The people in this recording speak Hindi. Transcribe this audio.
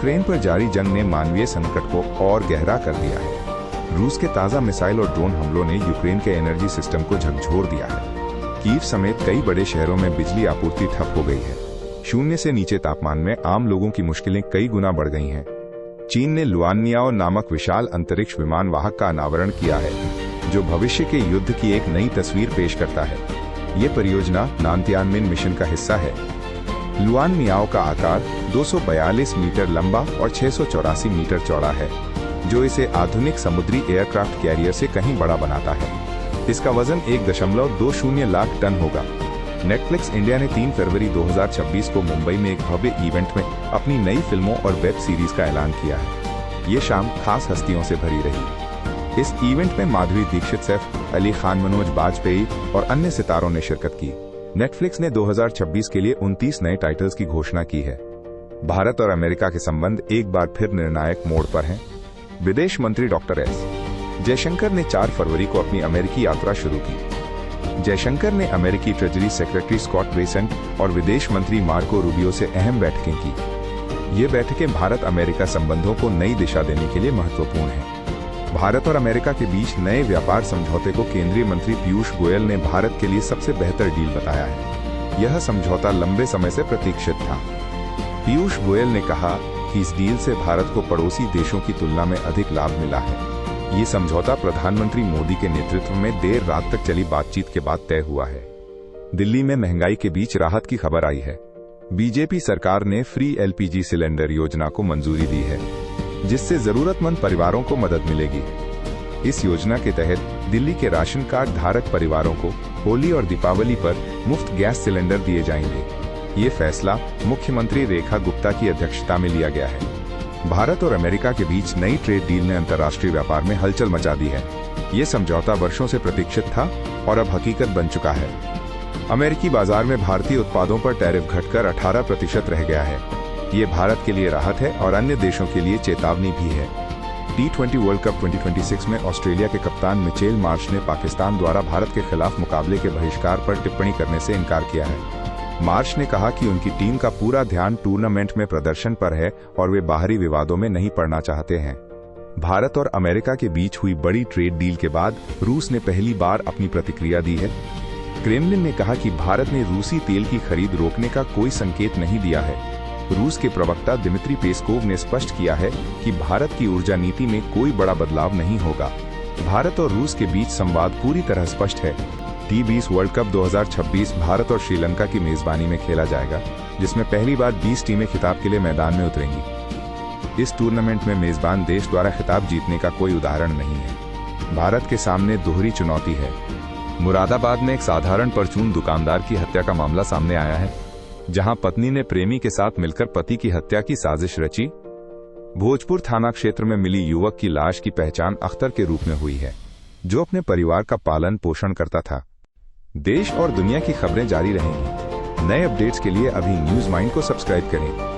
यूक्रेन पर जारी जंग ने मानवीय संकट को और गहरा कर दिया है। रूस के ताज़ा मिसाइल और ड्रोन हमलों ने यूक्रेन के एनर्जी सिस्टम को झकझोर दिया है। कीव समेत कई बड़े शहरों में बिजली आपूर्ति ठप हो गई है। शून्य से नीचे तापमान में आम लोगों की मुश्किलें कई गुना बढ़ गई हैं। चीन ने लुआननियाओ नामक विशाल अंतरिक्ष विमान वाहक का अनावरण किया है, जो भविष्य के युद्ध की एक नई तस्वीर पेश करता है। ये परियोजना नानतियानमेन मिशन का हिस्सा है। लुआननियाओ का आकार 242 मीटर लंबा और 684 मीटर चौड़ा है, जो इसे आधुनिक समुद्री एयरक्राफ्ट कैरियर से कहीं बड़ा बनाता है। इसका वजन 1.20 लाख टन होगा। नेटफ्लिक्स इंडिया ने 3 फरवरी 2026 को मुंबई में एक भव्य इवेंट में अपनी नई फिल्मों और वेब सीरीज का ऐलान किया है। ये शाम खास हस्तियों से भरी रही। इस इवेंट में माधुरी दीक्षित, सैफ अली खान, मनोज बाजपेयी और अन्य सितारों ने शिरकत की। नेटफ्लिक्स ने 2026 के लिए 29 नए टाइटल्स की घोषणा की है। भारत और अमेरिका के संबंध एक बार फिर निर्णायक मोड़ पर हैं। विदेश मंत्री डॉक्टर एस जयशंकर ने 4 फरवरी को अपनी अमेरिकी यात्रा शुरू की। जयशंकर ने अमेरिकी ट्रेजरी सेक्रेटरी स्कॉट बेसेंट और विदेश मंत्री मार्को रूबियो से अहम बैठकें की। ये बैठकें भारत अमेरिका संबंधों को नई दिशा देने के लिए महत्वपूर्ण हैं। भारत और अमेरिका के बीच नए व्यापार समझौते को केंद्रीय मंत्री पीयूष गोयल ने भारत के लिए सबसे बेहतर डील बताया है। यह समझौता लंबे समय से प्रतीक्षित था। पीयूष गोयल ने कहा कि इस डील से भारत को पड़ोसी देशों की तुलना में अधिक लाभ मिला है। ये समझौता प्रधानमंत्री मोदी के नेतृत्व में देर रात तक चली बातचीत के बाद तय हुआ है। दिल्ली में महंगाई के बीच राहत की खबर आई है। बीजेपी सरकार ने फ्री एलपीजी सिलेंडर योजना को मंजूरी दी है, जिससे जरूरतमंद परिवारों को मदद मिलेगी। इस योजना के तहत दिल्ली के राशन कार्ड धारक परिवारों को होली और दीपावली पर मुफ्त गैस सिलेंडर दिए जाएंगे। ये फैसला मुख्यमंत्री रेखा गुप्ता की अध्यक्षता में लिया गया है। भारत और अमेरिका के बीच नई ट्रेड डील ने अंतर्राष्ट्रीय व्यापार में हलचल मचा दी है। ये समझौता वर्षों से प्रतीक्षित था और अब हकीकत बन चुका है। अमेरिकी बाजार में भारतीय उत्पादों पर टैरिफ घटकर 18% रह गया है। ये भारत के लिए राहत है और अन्य देशों के लिए चेतावनी भी है। T20 वर्ल्ड कप 2026 में ऑस्ट्रेलिया के कप्तान मिचेल मार्श ने पाकिस्तान द्वारा भारत के खिलाफ मुकाबले के बहिष्कार पर टिप्पणी करने से इनकार किया है। मार्श ने कहा कि उनकी टीम का पूरा ध्यान टूर्नामेंट में प्रदर्शन पर है और वे बाहरी विवादों में नहीं पड़ना चाहते हैं। भारत और अमेरिका के बीच हुई बड़ी ट्रेड डील के बाद रूस ने पहली बार अपनी प्रतिक्रिया दी है। क्रेमलिन ने कहा कि भारत ने रूसी तेल की खरीद रोकने का कोई संकेत नहीं दिया है। रूस के प्रवक्ता दिमित्री पेस्कोव ने स्पष्ट किया है कि भारत की ऊर्जा नीति में कोई बड़ा बदलाव नहीं होगा। भारत और रूस के बीच संवाद पूरी तरह स्पष्ट है। T20 वर्ल्ड कप 2026 भारत और श्रीलंका की मेजबानी में खेला जाएगा, जिसमें पहली बार 20 टीमें खिताब के लिए मैदान में उतरेंगी। इस टूर्नामेंट में मेजबान देश द्वारा खिताब जीतने का कोई उदाहरण नहीं है। भारत के सामने दोहरी चुनौती है। मुरादाबाद में एक साधारण परचून दुकानदार की हत्या का मामला सामने आया है, जहां पत्नी ने प्रेमी के साथ मिलकर पति की हत्या की साजिश रची। भोजपुर थाना क्षेत्र में मिली युवक की लाश की पहचान अख्तर के रूप में हुई है, जो अपने परिवार का पालन पोषण करता था। देश और दुनिया की खबरें जारी रहेंगी। नए अपडेट्स के लिए अभी न्यूज़ माइंड को सब्सक्राइब करें।